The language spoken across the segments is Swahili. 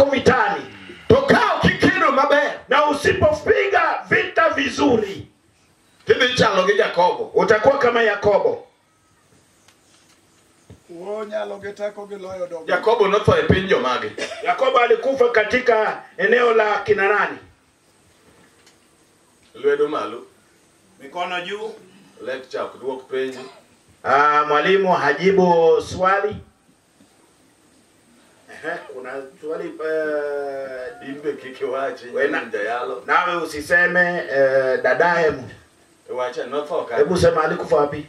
wako vitani, tokao kikedo maber, na usipopiga vita vizuri, tidhi chalo gi Jakobo, utakuwa kama Yakobo. Jakobo notho e piny jomage. Yakobo alikufa katika eneo la Kinanani. Lwedo malo, Mikono juu. lecture kuduok penji. Mwalimu hajibu swali. Kuna swali Imbe kike wache Wena. Njayalo. nawe usiseme dadaye mu. Wacha notho ka. Hebu sema alikufa wapi?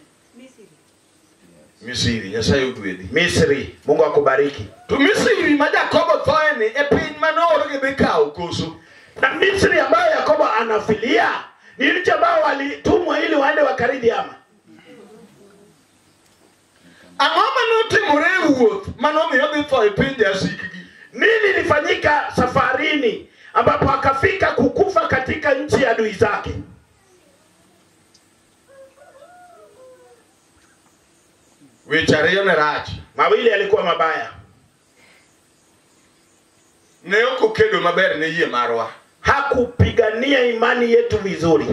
Misiri, Nyasaye ogwedhi. Misri. Mungu akubariki. To Misiri ma Jakobo thoe ni e piny manoro gi bikao koso. Na Misri ambayo Yakobo anafilia ni nchi ambao walitumwa ili waende wakaridhi ama. Ang'oma notimore e wuoth manomiyo dhi tho e piny jasikgi. Nini ilifanyika safarini ambapo akafika kukufa katika nchi ya adui zake? Weche ariyo ne rach. Mawili yalikuwa mabaya. Ne ok okedo maber ne yie marwa. Hakupigania imani yetu vizuri.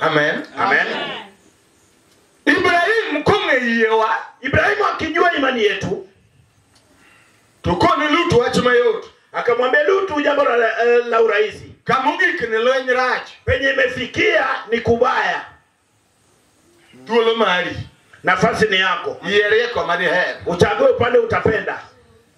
Amen. Amen. Ibrahim kong'e yiewa, Ibrahimu akijua imani yetu, tokone Lutu wach mayot. akamwambia Lutu jambo la urahisi. Kamogik ni lweny rach. Penye imefikia ni kubaya. Thuolo mari. Nafasi ni yako. Yiere koma diher. Uchague upande utapenda.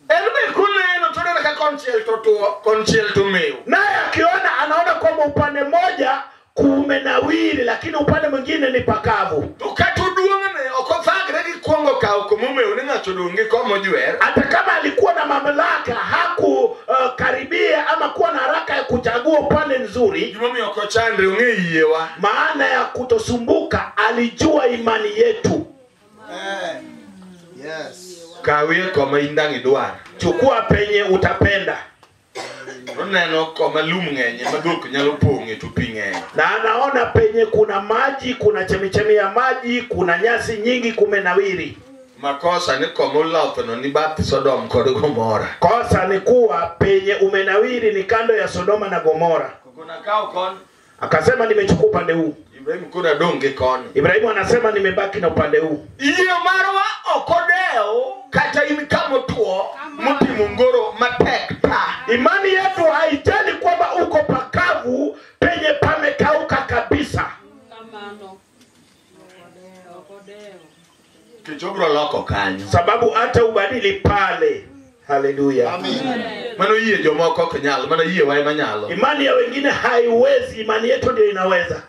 Elbe kuneno to nena ka konchiel to tuo, konchiel to mew. Naye akiona anaona kwamba upande mmoja kumenawiri lakini upande mwingine ni pakavu. To katuduong'ne ok othagre gi kuongo kawo komomew ni ng'ato dong' gi komo jwer. Hata kama alikuwa na mamlaka hakukaribia ama kuwa na haraka ya kuchagua upande nzuri. Gimomiyo ok ochandre ong'e yiewa. Maana ya kutosumbuka, alijua imani yetu. Yes. Kawie koma indang' idwar. Chukua penye utapenda. Oneno koma lum ng'enye ma dhok nyalo pong'e to pi ng'eny. Na anaona penye kuna maji, kuna chemichemi ya maji, kuna nyasi nyingi kumenawiri. Makosa ni koma olothno ni bath Sodom kod Gomora. Kosa ni kuwa penye umenawiri ni kando ya Sodoma na Gomora. Kuna kao kon. Akasema nimechukua upande huu. Ibrahim kuna dong' gi kon. Ibrahimu anasema nimebaki na upande huu. Yie marwa ok odewo kata in kama tuo motimo ngoro matek ta. Imani yetu haijali kwamba uko pakavu penye pamekauka kabisa. Kichobro loko kanyo. Sababu hata ubadili pale. Haleluya. Amen. Mano yie jomoko ok nyal, mana yie wa ema nyalo. Imani ya wengine haiwezi, imani yetu ndio inaweza.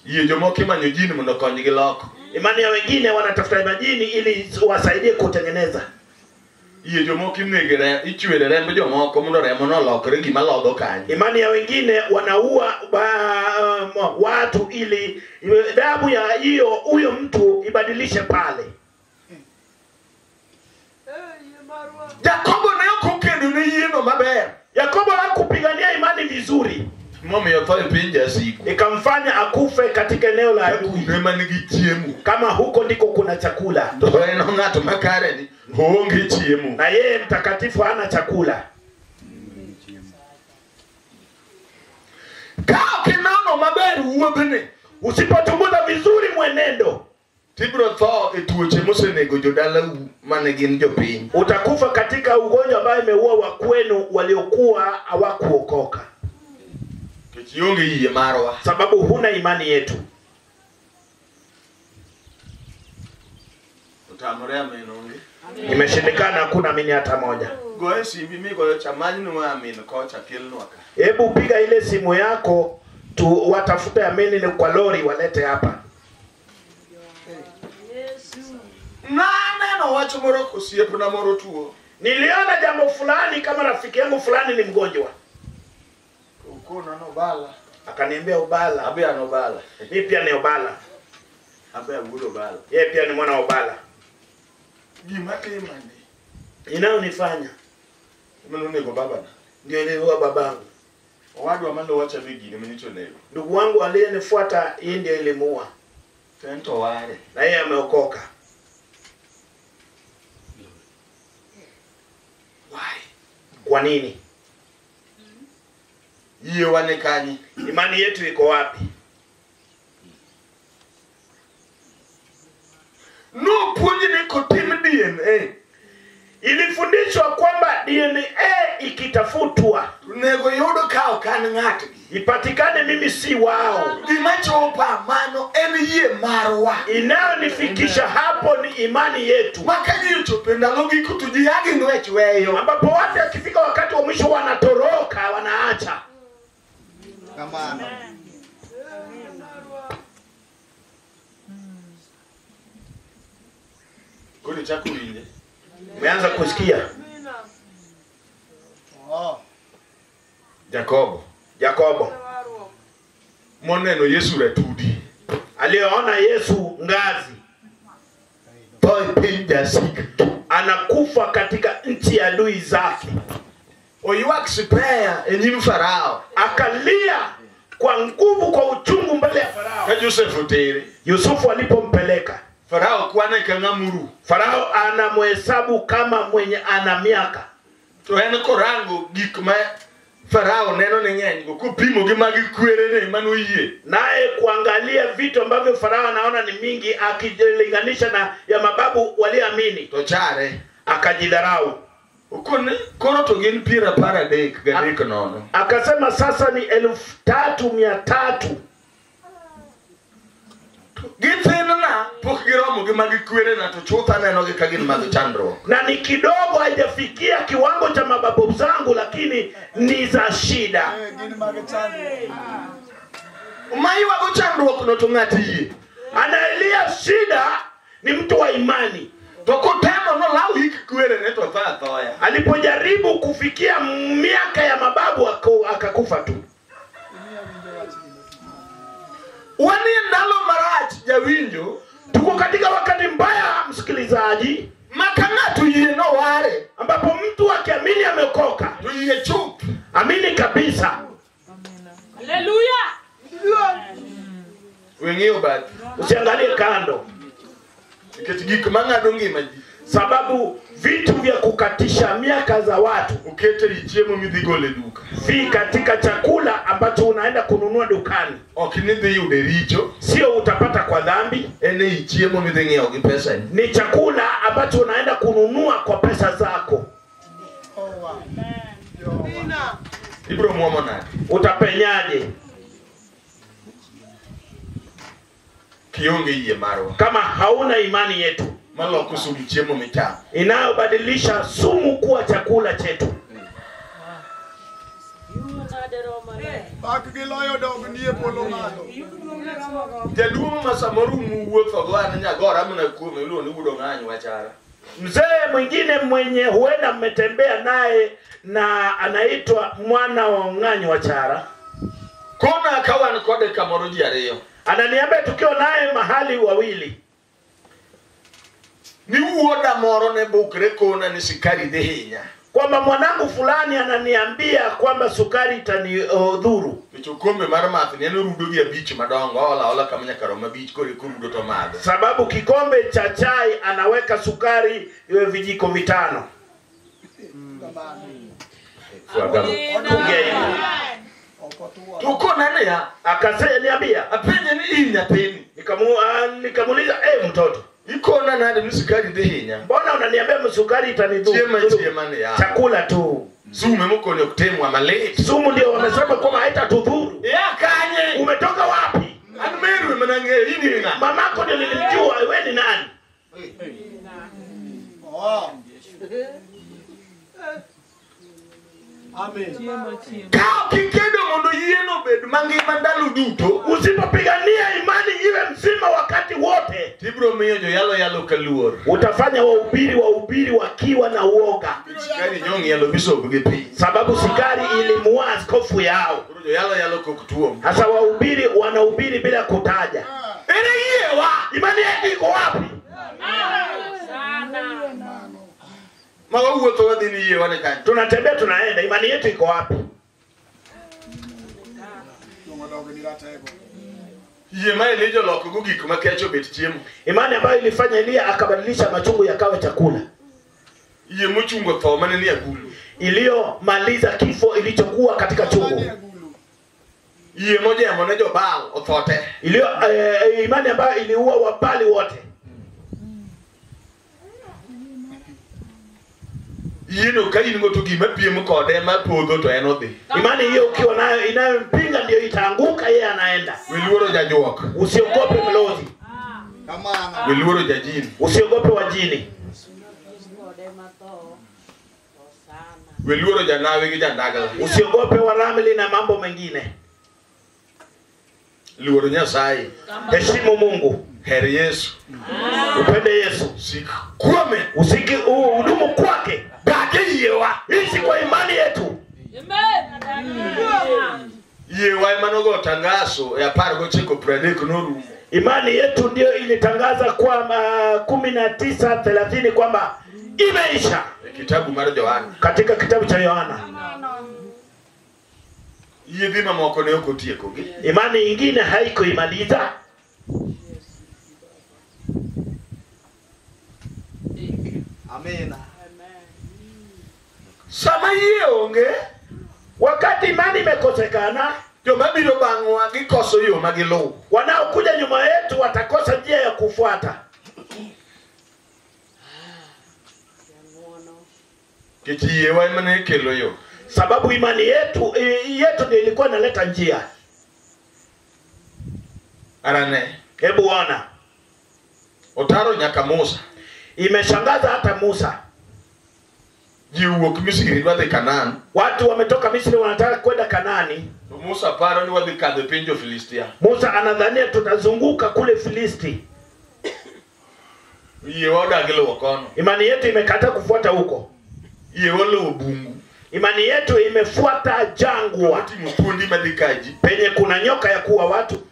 Yie jomoko imanyo jini mondo konygi loko. Imani ya wengine wanatafuta majini ili wasaidie kutengeneza. Yie jomoko inegere ichwere rembe jomoko mondo remo no lokre gima lodho kanyo. Imani ya wengine wanaua watu ili damu ya huyo mtu ibadilishe pale. Jakobo ne ok okedo ne yieno maber. Yakobo hakupigania imani vizuri. Momiyo tho e piny jasigu. Ikamfanya akufe katika eneo la adui. Ne man gi chiemo. Kama huko ndiko kuna chakula. To en ng'ato makare ni onge chiemo. Na yeye mtakatifu hana chakula. Ka kinano maber wuodhne, usipochunguza vizuri mwenendo, tibro tho e tuoche mosenego jodala mane gin jopiny. Utakufa katika ugonjwa ambao imeua wa kwenu waliokuwa hawakuokoka. Kionge yie marwa. Sababu huna imani yetu. Utamore amenonge. Imeshindikana, hakuna amini hata moja. Goe simbi mi goe chamani nuwa amin kocha kilnu waka. Hebu piga ile simu yako tu watafute amini ni kwa lori walete hapa. Nano wacho moro kusiepu na moro tuo. Niliona jambo fulani kama rafiki yangu fulani ni mgonjwa. Ukona no Obala. Akaniambia Obala. Abe ano Obala. Mimi pia ni Obala. Abe agudo Obala. Yeye pia ni mwana wa Obala. Gimake mande. Inaonifanya Mimi nego baba na. ndio niliua babangu. Wadu amando wacha bigi ni mnicho nego. Ndugu wangu aliyenifuata yeye ndio ilimuua. Tento wale. na yeye ameokoka. Why? Kwa nini? Yeye wanekani. Imani yetu iko wapi? No puonji ni kotim DNA. Ilifundishwa kwamba DNA ikitafutwa Nego yudo kao kan ng'atgi. ipatikane mimi si wao. Gimachopa mano en yie marwa. Inayonifikisha hapo ni imani yetu. Makaji chope ndalo giko tujiyagi ngwech weyo. Ambapo watu akifika wakati wa mwisho wanatoroka, wanaacha. Kamano. Kuni chaku winje. Umeanza kusikia? Oh. Yakobo Moneno Yesu retudi. aliona Yesu ngazi, Boy pinja sik. anakufa katika nchi ya adui zake. Oyiwak spare enyim Farao. Akalia kwa nguvu, kwa uchungu mbele ya Farao. Ka Joseph otere. Yusufu alipompeleka, Farao kwane kangamuru. Farao anamhesabu kama mwenye ana miaka. To en korango gik ma Farao neno ne ng'eny go kupimo gi magi kwere ne mano yie. Naye kuangalia vitu ambavyo Farao anaona ni mingi, akilinganisha na ya mababu waliamini, To chare. akajidharau. Ukone kono to gin pira paradek gadek nono. Akasema sasa ni 3,300. Githenna pok giromo gi magi kwere na to chutha neno gi kagin mag chandro. Na ni kidogo, haijafikia kiwango cha mababu zangu, lakini ni za shida. Gini magachani. Umaiwa go chandruok no to ng'ati yie. Anaelia shida ni mtu wa imani. To kotemo no law hik kwere ne to tha thoya. Alipojaribu kufikia miaka ya mababu akakufa tu. Wani ndalo marach jawinjo. Tuko katika wakati mbaya, msikilizaji, Makang'atu yie no ware. ambapo mtu akiamini ameokoka, To yie chup. amini kabisa. Haleluya. Weng'eyo bath. Usiangalie kando, Nikech gik mang'ado ngima ji. sababu vitu vya kukatisha miaka za watu Okete i chiemo midhi gole duka. vi katika chakula ambacho unaenda kununua dukani. Ok ni dhi yude richo. Sio utapata kwa dhambi, En i chiemo midhi ng'iewo gi pesa ni. ni chakula ambacho unaenda kununua kwa pesa zako. Oh wow. Ibro muomo nade. Utapenyaje Kionge yie marwa. kama hauna imani yetu Maloko sum chiemo michamo. inayobadilisha sumu kuwa chakula chetu? Bak giloyo dog nie polo malo. Jaduong' ma samoro wuotho go an nyagora mna kuome ulo ni budo ng'anyo wachara. Mzee mwingine mwenye huenda mmetembea naye na anaitwa mwana wa ng'anyo wa chara, Kona kawan kode kamoro ji ariyo. ananiambia tukiwa naye mahali wawili, Ni wuoda moro ne bukre kona ni sikari dhi hinya. kwamba mwanangu fulani ananiambia kwamba sukari itanidhuru. Kikombe mar math ni en rudo gi abich madongo ola kama nyaka rom abich kore kurudo to madho. Sababu kikombe cha chai anaweka sukari iwe vijiko 5. Tuko nani ya? Akasema niambia, Apenye ni hinya teni. nikamuuliza mtoto, Iko na nade ni sikari dhi hinya. mbona unaniambia sukari itanidhuru? Chiema ni ya. Chakula tu. Sume mko ni kutemwa malate. Sumu ndio wamesema kwamba haitatudhuru. Ya kanye. Umetoka wapi? Anmeru mnange hini nga. Mamako ndio nilimjua, wewe ni nani? Oh. Amen. Kao kikedo mondo yieno bed mangima ndalo duto. Usipopigania imani iwe mzima wakati wote, Tibro miyo jo yalo kaluor. utafanya wahubiri wakiwa na uoga. Sikari nyongi yalo bishop gi pi. Sababu sikari ilimuua askofu yao. Jo yalo koktuom. Sasa wahubiri wanahubiri bila kutaja. Ere yewa. Imani yako iko wapi? Mawa wuotho wadhi ni yewa ne kanyo. Tunatembea tunaenda, imani yetu iko wapi? Imani ambayo ilifanya Elia akabadilisha machungu yakawa chakula. Iliyomaliza kifo ilichokuwa katika chungu. Imani ambayo iliua Wabali wote. Imani hiyo ukiwa nayo inayompinga ndio itaanguka, yeye anaenda. Usiogope mlozi. Usiogope wajini. Usiogope waramili na mambo mengine. Heshimu Mungu. Heri Yesu. Upende Yesu. Usiki hudumu kwake. Ishi kwa imani yetu. Imani yetu ndio ilitangaza kwa 19:30 kwamba imeisha. Katika kitabu cha Yohana. Imani nyingine haikuimaliza. Amina. Sama yionge wakati imani imekosekana, wanaokuja nyuma yetu watakosa njia ya kufuata. Sababu imani yetu ndio ilikuwa inaleta njia. Hebu ona. Otaro nyaka Musa. Imeshangaza hata Musa. Watu wametoka Misri wanataka kwenda Kanaani. Musa paro ni wadhikadhe penjo Filistia. Musa anadhania tutazunguka kule Filisti. Imani yetu imekataa kufuata huko. Imani yetu imefuata jangwa. Penye kuna nyoka ya kuua watu.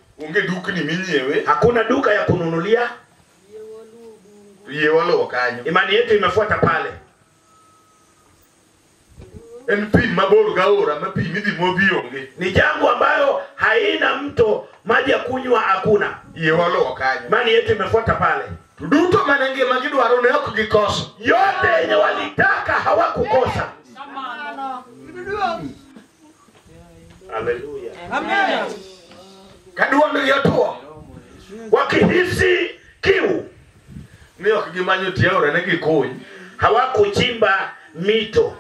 Hakuna duka ya kununulia. Imani yetu imefuata pale. Ni jangwa ambayo haina mto, maji ya kunywa hakuna. Imani yetu imefuata pale. Yote yenye walitaka hawakukosa. Haleluya. Amen. Wakihisi kiu hawakuchimba mito.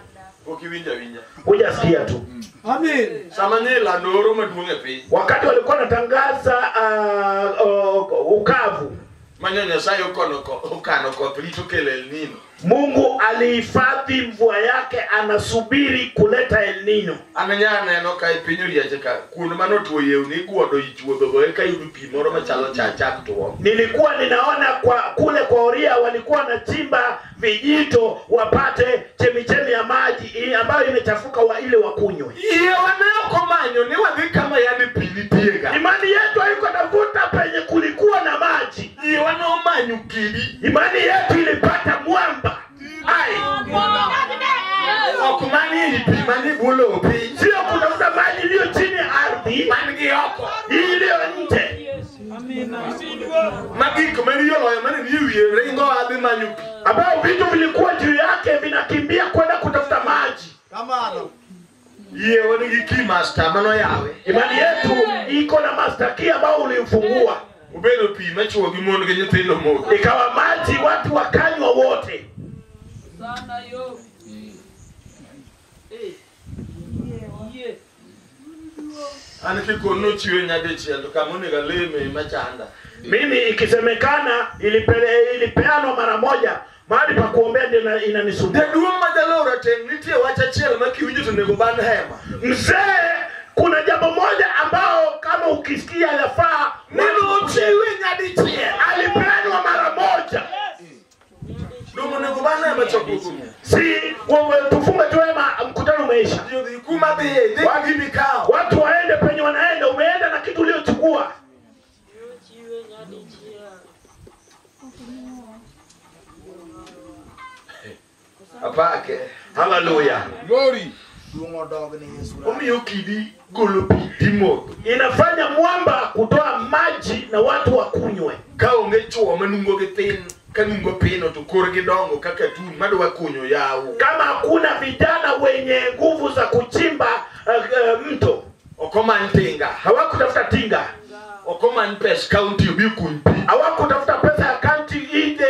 Hujasikia tu. Amen. Wakati walikuwa wanatangaza ukavu, Mungu alihifadhi mvua yake, anasubiri kuleta El Nino. Nilikuwa ninaona kwa kule kwa Oria walikuwa wanachimba vijito wapate chemichemi ya maji ambayo imechafuka wa ile wakunywe. Imani yetu haiko tafuta penye kulikuwa na maji. Imani yetu ilipata mwamba. Sio kutafuta maji iliyo chini ya ardhi, iliyo nje. Ambao vitu vilikuwa juu yake vinakimbia kwenda kutafuta maji. Imani yetu iko na master key ambao ulimfungua. Ikawa maji watu wakanywa wote. Mimi ikisemekana ilipeanwa mara moja, mahali pa kuombea ndio inanisumbua. Mzee, kuna jambo moja ambao kama ukisikia yafaa, alipeanwa mara moja. Si tufunge tu mkutano umeisha. Watu waende penye wanaenda, umeenda na kitu uliochukua. Apake. Hallelujah. Glory. Inafanya mwamba kutoa maji na watu wakunywe. Ka onge chuo manungo githin kanungo pino to korgi dongo kaka tu madwa kunyo yao. Kama hakuna vijana wenye nguvu za kuchimba mto, Okoman tinga. hawakutafuta tinga, Okoman pes county obi kunpi. hawakutafuta pesa ya county ije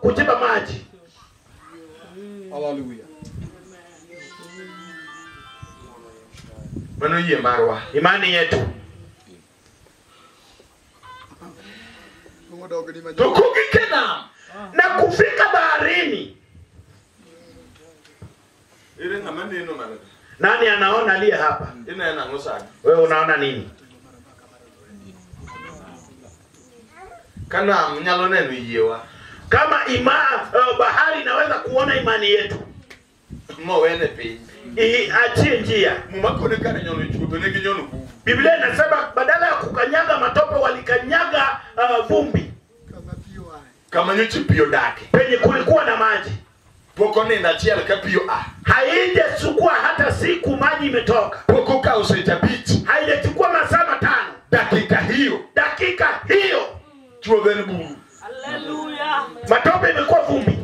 kuchimba maji. Hallelujah. Mano yie Marwa. Imani yetu. To kugi kenam. Na kufika baharini. Ile ngama neno mana. Nani anaona aliye hapa? Ina na ngosani. Wewe unaona nini? Kanam nyalo neno yiwa. Kama bahari inaweza kuona imani yetu. Mo wene pe. Achie njia. Mumakone kana nyono chuto negi nyono bu. Biblia inasema badala ya kukanyaga matope walikanyaga vumbi. Kama nyochi pio dake. Penye kulikuwa na maji. Poko nenda chiel ka pio Haijachukua hata siku maji imetoka. Poko ka usejabiti. Haijachukua masaa 5. Dakika hiyo. Chuo gani bu. Hallelujah. Matope imekuwa vumbi.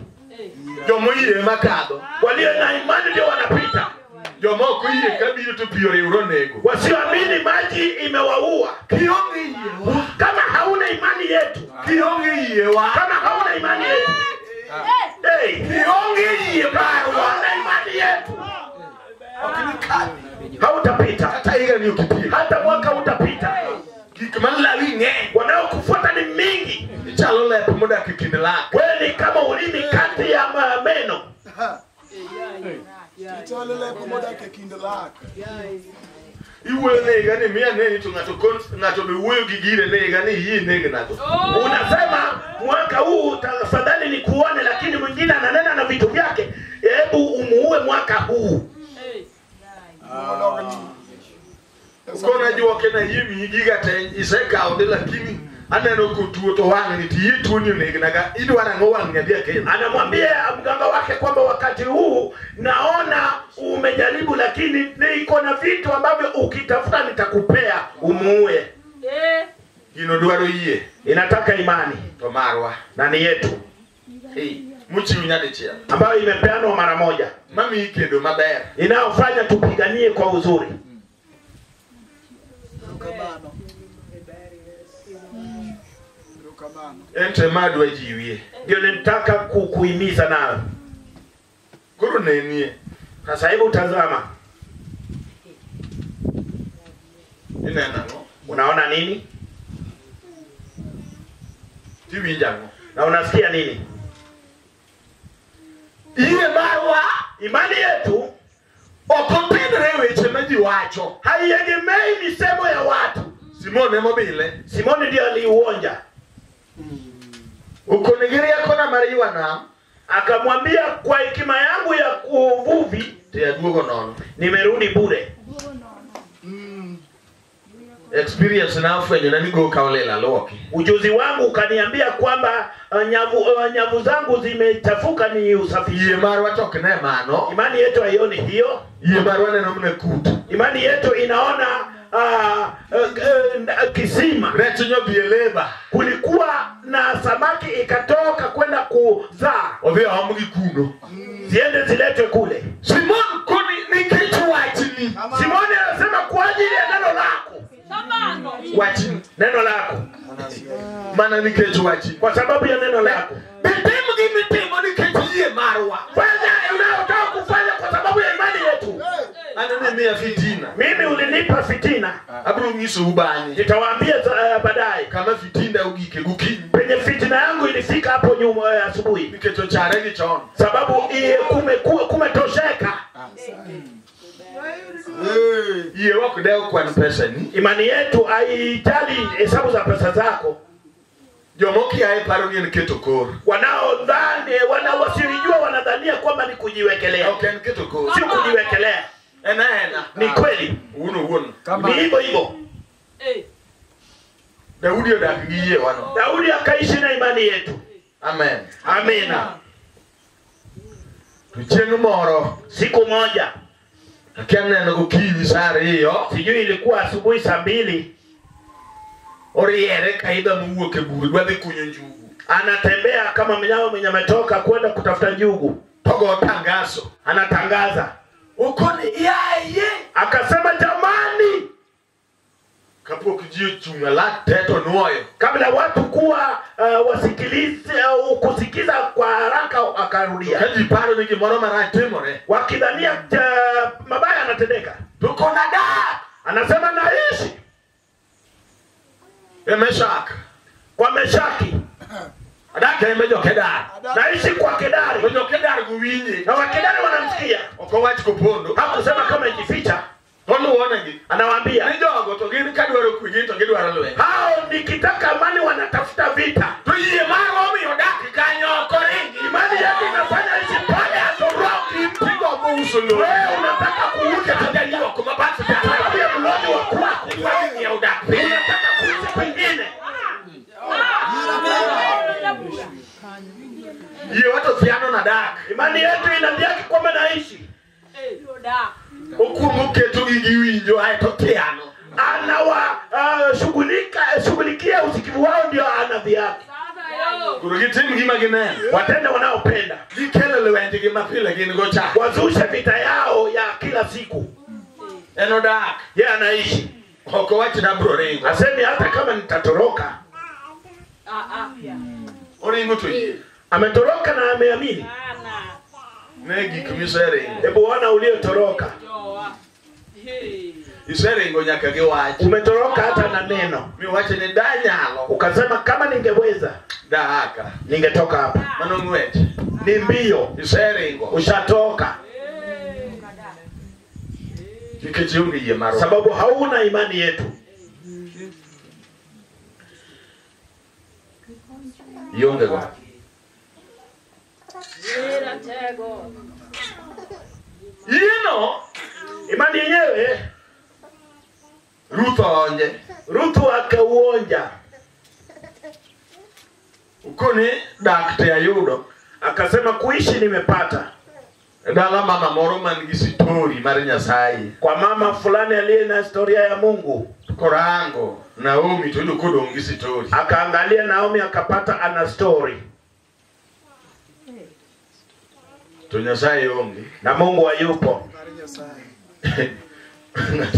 Jomo ile makado. Walio na imani ndio wanapita. Jomo kuiye kabiri tu pio reuronego. Wasioamini maji imewaua. Kiongi Kama hauna imani yetu. Kiongi yewa. Kama hauna imani yetu. Hey, Kiongi yewa. Hauna imani yetu. Hautapita. Hata iga ni ukipia. Hata mwaka utapita. Kikimala winge. Wanaokufuata ni mingi. Chalo le pamoja kikindela. Wewe ni kama ulimi kati ya meno. Italele pamoja kekindela. Iwe nega ni mia neni ngato bewe gigire nega ni hii nega nato. Unasema mwaka huu tafadhali ni kuone, lakini mwingine ananena na vitu vyake. Hebu umuue mwaka huu. Ukona jua kena yimi giga te iseka onde lakini aneno kutuo to wangi ni titu ni nega naga idwana ngo wangi ndia ke. Anamwambia mganga wake kwamba wakati huu naona umejaribu, lakini niko na vitu ambavyo ukitafuta nitakupea umuue. Ino duaro iye. Inataka imani. To Marwa. Na ni yetu. Muchi unyade chia. Ambayo imepeanwa mara moja. Mami ikedo maber. Inaofanya tupiganie kwa uzuri. Ente madwa jiwie. Ndio nitaka kukuhimiza nayo. Guru nenie. Sasa hebu tazama. Ina nango. Unaona nini? Tiwi jango. Na unasikia nini? Iye Marwa. Imani yetu Okopindre weche maji wacho. haiegemei misemo ya watu. Simone mobile. Simoni ndio aliuonja. Ukonigiria kona mariwa na. Akamwambia kwa hekima yangu ya uvuvi Tiadugo nono. nimerudi bure. Experience na afwenyo na nigo kaulela loki. Ujuzi wangu ukaniambia kwamba nyavu zangu zimechafuka, ni usafishe. Iye Marwa tokne mano. Imani yetu haioni hiyo. Iye Marwa neno mne kutu. Imani yetu inaona kisima. Retinyo bieleba. Kulikuwa na samaki ikatoka kwenda kuzaa. Ovia hamugi kuno. Ziende ziletwe kule. Simon koni ni kitu wachini. Simoni anasema kwa ajili ya neno lako. Wachini. Neno lako. Mana ni kitu wachini. Kwa sababu ya neno lako. Mitemo ni kitu iye Marwa. Fanya unayotaka kufanya kwa sababu ya imani yetu. Ananimea fitina. Mimi ulinipa fitina. Abru ngiso ubani. Nitawaambia baadaye. Kama fitina ugike gukini. Penye fitina yangu ilifika hapo nyuma asubuhi. Nikecho chare ni chon. Sababu kumetosheka. Iye wako deo kwa pesa ni. Imani yetu haijali hesabu za pesa zako. Jomoki ae paro ni niketo kor. Wanaodhani wasiojua wanadhania kwamba ni kujiwekelea. Okay, niketo kor. Sio kujiwekelea. Ena. Ni kweli. Uno. Ni hivyo. Daudi odakigie wano. Daudi akaishi na imani yetu. Amen. Amina. Tuchengo moro. Siku moja. Akiana na kukivi sare hiyo. Sijui ilikuwa asubuhi saa 2. oriere kaida muwuok e bur dwadhi kunyo njugu. Anatembea kama mnyama mwenye ametoka kwenda kutafuta njugu. Togo tangazo. Anatangaza. Ukone yaye. Akasema jamani, kapok ji chunga lak teto nuoyo. Kabla watu kuwa wasikilize au kusikiza kwa haraka akarudia. Kaji paro ni gimoro marach timore. Wakidhania mabaya yanatendeka. Tuko na da. Anasema naishi. Meshak. Kwa Meshaki. Adaka emejo Kedar. Naishi kwa Kedari. Mejo Kedar guwinye. Na Wakedari wanamsikia. Okowach kopondo. Hakusema kama ijificha. Tolu wonangi. Anawaambia. Ni jogo to gini kadwaro kuinyi to gidwaro lwe. Hao nikitaka amani wanatafuta vita. To yie Marwa mi odaki kanyo koringi. Imani yake inafanya ishi pale atoroki. Mpigo muuso lo. Wewe unataka kuuza Tadali wako mabasi tata. tabia mlodi wa kwako. Kwani ya udaki. Unataka kuishi kwingine. Yie watu fiano na dak. Imani yetu inadiaki kwamba naishi. Okumu ketu gigiwinjo hai to tiano. Anawa shughulikia usikivu wao ndio anadhiaki. Kurugitimu gima gine. Watende wanaopenda. Gikele lewende gima pile gini gocha. Wazushe vita yao ya kila siku. Eno dak. Yeye anaishi. Hoko wachi na brorengo. Asemi hata kama nitatoroka. Oringo to yie. Ametoroka na ameamini. Negi kumisere. Hebu wana uliotoroka. Isere nyaka giwachi. Umetoroka hata na neno. Mi wachi ni danyalo. Ukasema kama ningeweza Daka. ningetoka hapa. Mano ngwete. Ni mbio. Isere Ushatoka. Ikejiungi ye Marwa. Sababu hauna imani yetu. Yonge kwa. Yino. Imani yenyewe Ruth onje. Rutu akauonja. Ukoni dakte ayudo. Akasema kuishi nimepata. Dala mama moro man gi story mar Nyasaye. Kwa mama fulani aliye na historia ya Mungu. Korango Naomi to ndo kodongi story. Akaangalia Naomi akapata ana story. To Nyasaye onge. Na Mungu hayupo.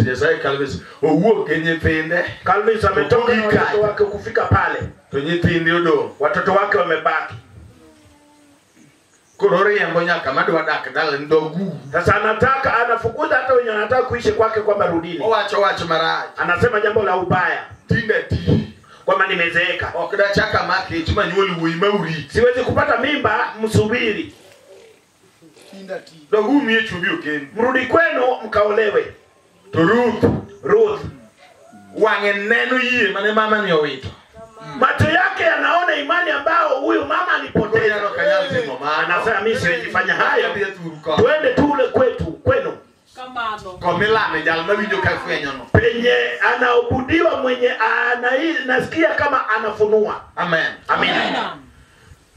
Nyasaye kalbis owuok ke nyithinde. Kalbis ametoka na watoto wake kufika pale. To nyithinde odo. Watoto wake wamebaki. Korori yambo nyaka madwa dak dala ndogu. Sasa anafukuza hata wenye wanataka kuishi kwake kwamba rudini. Owacho maraj. Anasema jambo la ubaya. Tinde ti. Kwamba nimezeeka. Okda chaka maki chuma nyoli wuyi mauri. Siwezi kupata mimba, msubiri. Dogu mie chubi okeni. Mrudi kwenu mkaolewe. To Ruth. Wange neno yie mane mama ni owito. Macho yake yanaona imani ambao huyu mama alipoteza. Anasema mimi siwezi fanya hayo. Twende tule kwenu. Komilane jalma winjo ka fwenyo no. Penye anaabudiwa mwenye nasikia kama anafunua. Amen. Amina.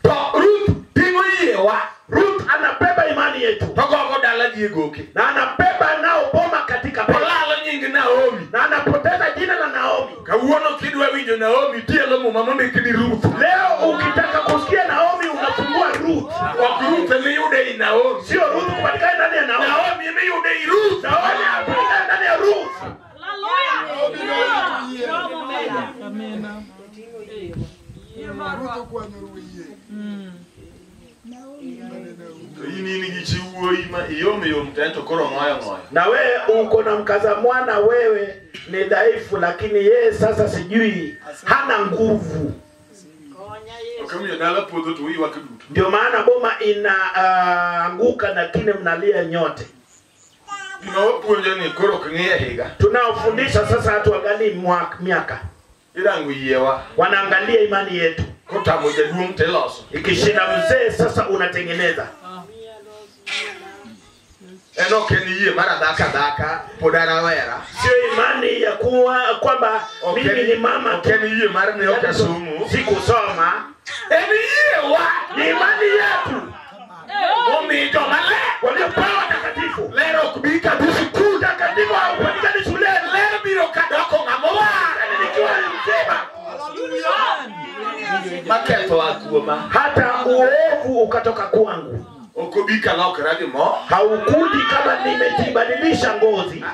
To Ruth tingo yewa. Ruth anabeba imani yetu. To gogo dala diegoke. Na anabeba nao boma katika pesa. Polalo nyingi Naomi. Na anapoteza jina la Naomi. Kawuono kidwa winjo Naomi tielo muma mondo kidi Ruth. Leo ukitaka kusikia Naomi unafungua Ruth. Ok Ruth ni yude Naomi. Sio Ruth kupatikana ndani ya Naomi. Naomi ni yude Ruth. Naomi anapatikana ndani ya Ruth. Amina. Ini ni gichiwo ima yom tento koro moyo. Na wewe uko na mkaza mwana, wewe ni dhaifu, lakini yeye sasa sijui hana nguvu. Kama yadala podo tu iwa kidutu. Ndio maana boma inaanguka na kile mnalia nyote. Tunawapuonja ni koro kng'ia higa. Tunaofundisha sasa hatuangalii miaka. Irangu yewa. Wanaangalia imani yetu. Kota moja duong teloso. Ikishinda mzee sasa unatengeneza. Enoke ni yie mara daka podara wera. Sio imani ya kwamba mimi ni mama. Okeni yie mara ne okasumu. Sikusoma. Eni yewa Ni imani yetu. Omi jomale. Waliopewa takatifu. Lero kubika bisiku Takatifu haupatikani shuleni. Lero biro kadoko ngamowa. Nikiwa mzima. kuoma. hata uovu ukatoka kwangu. Okobika lokra mo. Haukuji kama nimejibadilisha ngozi.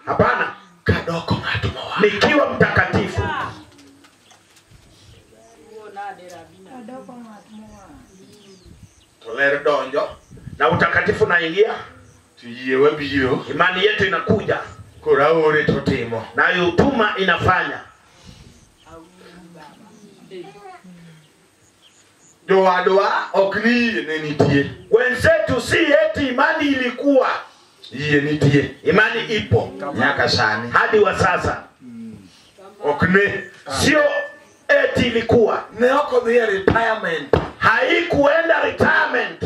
Hapana, Kadoko ng'ato moa. nikiwa mtakatifu. Toler donjo. Na utakatifu naingia, Tuyie wabiro. imani yetu inakuja, Kora ore totimo. na utuma inafanya. Jowadwa okni ne nitie. Wenzetu si eti imani ilikuwa, Yie nitie. imani ipo Nyaka sani. hadi wa sasa. Okne. Sio eti ilikuwa, Ne oko dhia retirement. haikuenda retirement,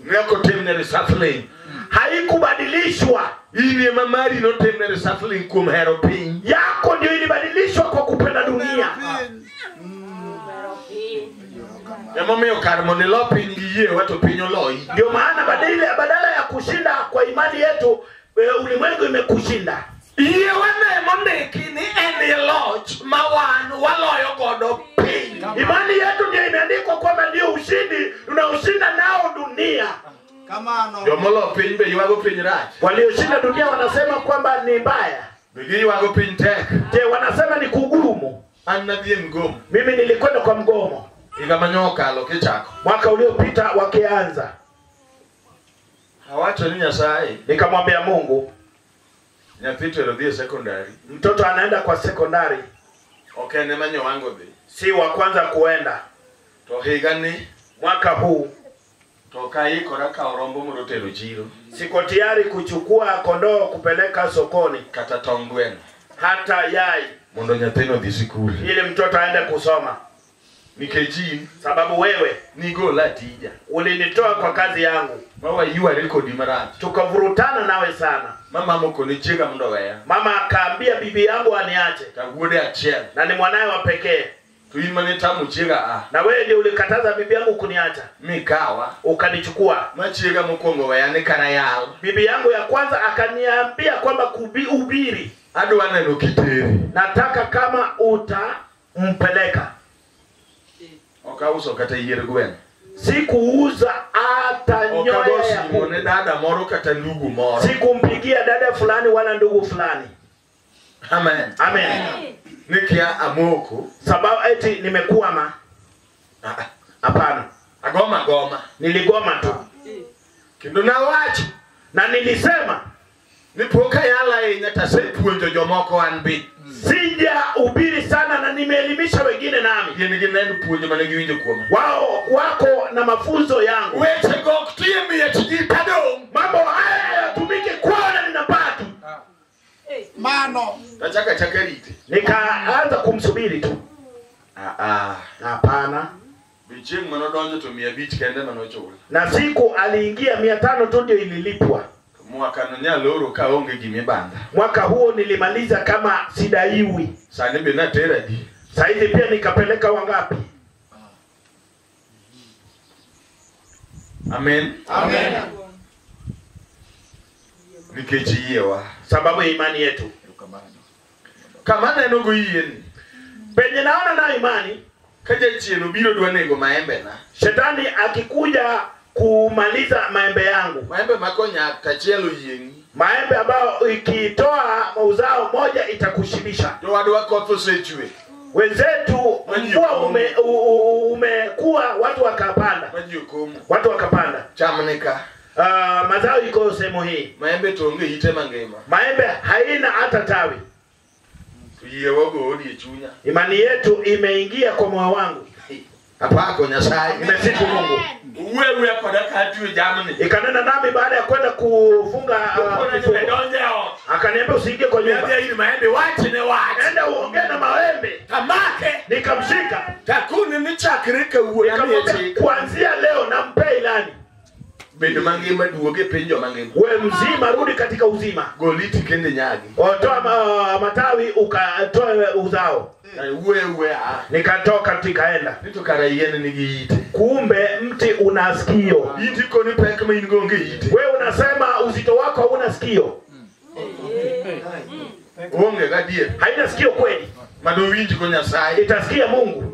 Ne oko timne reshuffling. haikubadilishwa. Ini mamari no timne reshuffling kum hero piny. Yako ndio ilibadilishwa kwa kupenda dunia. Emomiyo kar mondo ilo piny gi yie wato piny oloyi. Ndio maana badala ya kushinda kwa imani yetu, ulimwengu imekushinda. Yie wane mondiki ni eni loch mawan waloyo godo piny. Imani yetu ndio imeandikwa kwamba ndio ushindi tunaoshinda nao dunia. Kamano. Jomolo piny be ywago piny rach. Walioshinda dunia wanasema kwamba ni mbaya. Be ywago piny tek. Je, wanasema ni kugumu? An nadhi mgomo. Mimi nilikwenda kwa mgomo Higa manyokalo kichako. mwaka uliopita wakianza. Awacho ni Nyasaye. Nikamwambia Mungu, Nyathi tero dhi secondary. mtoto anaenda kwa sekondari, Ok ene manyo wango dhi. si wa kwanza kuenda. To higa ni Mwaka huu to kaikora ka orombo mondo tero chiro. siko tayari kuchukua kondoo kupeleka sokoni, Kata tong' gweno. hata yai, Mondo nyathino dhi sikul. ili mtoto aende kusoma. Nikech in Sababu wewe nigola tija. ulinitoa kwa kazi yangu, Mawa yuare kodi marach. tukavurutana nawe sana. Mama moko ni chiega mondo weya. Mama akaambia bibi yangu aniache, Ka wuode achiel. na ni mwanae wa pekee, To in mane tamu chiega na wewe ndio ulikataza bibi yangu kuniacha, mikawa. ukanichukua. Ma chiega mokwongo weya ni kana yal. Bibi yangu ya kwanza akaniambia kwamba ubiri, Adwa neno kiteri. nataka kama utampeleka. Okauso kata yier gweno. Sikuuza hata nyoya ya Okagosimo ne kuku. dada moro kata ndugu moro. Sikumpigia dada fulani wala ndugu fulani. Amen. Amen. Nikia amoko. Sababu eti nimekuama. Hapana. Agoma. Niligoma tu. Kendo na wacho. Na nilisema Ni poka yala inyata sepuonjo jomoko anbi. sija ubiri sana na nimeelimisha wengine nami. Yeni ginendu puonjo mane giwinjo kuoma. Wao wako na mafunzo yangu. Weche gok tiemi ya tiji padong. Mambo haya yatumike kwao na ninabaki. Mano. Tachaka chakarite. Nikaanza kumsubiri tu. Hapana. Bicheng mano donjo to 500 kende manochula. Na siku aliingia 500 tu ndio ililipwa. Mwaka no nyaloro ka onge gimibanda. Mwaka huo nilimaliza kama sidaiwi. Sani be na tera di. Saizi pia nikapeleka wangapi? Amen. Amen. Nikech yewa. Sababu ya imani yetu. Kama neno go yien. Penye naona na imani, Kaja chieno biro dwa nego maembe na. shetani akikuja kumaliza maembe yangu. Maembe makonya tachielo yiengi. Maembe ambayo ikitoa mauzao moja itakushibisha. To wadwa kotho sechwe. Wenzetu mvua umekuwa watu wakapanda. Majukumu. Watu wakapanda. Chamnika. Mazao iko sehemu hii. Maembe tonge ite mangema. Maembe haina hata tawi. Yewa go odi chunya. Imani yetu imeingia kwa moyo wangu. Apako Nyasaye. Nimesifu Mungu. Wewe akoda katu jamani. Ikanena nami baada ya kwenda kufunga akaniambia usiingie kwa nyumba. Ile maembe wache ne wache. Enda uongee na maembe. Tamake. Nikamshika. Takuni ni chakrika uwe Nikamwambia kuanzia leo nampe ilani. Bendo mangema duoge penjo mangema. We mzima rudi katika uzima. Goliti kende nyagi. Otoa matawi ukatoe uzao. Wewe Nikatoka tikaenda. Nito karayene nigiite. Kumbe mti una sikio. Iti koni peka maingonge ite. Wewe unasema uzito wako hauna sikio. Onge gadie. Haina sikio kweli. Mado winji ko Nyasaye. Itasikia Mungu.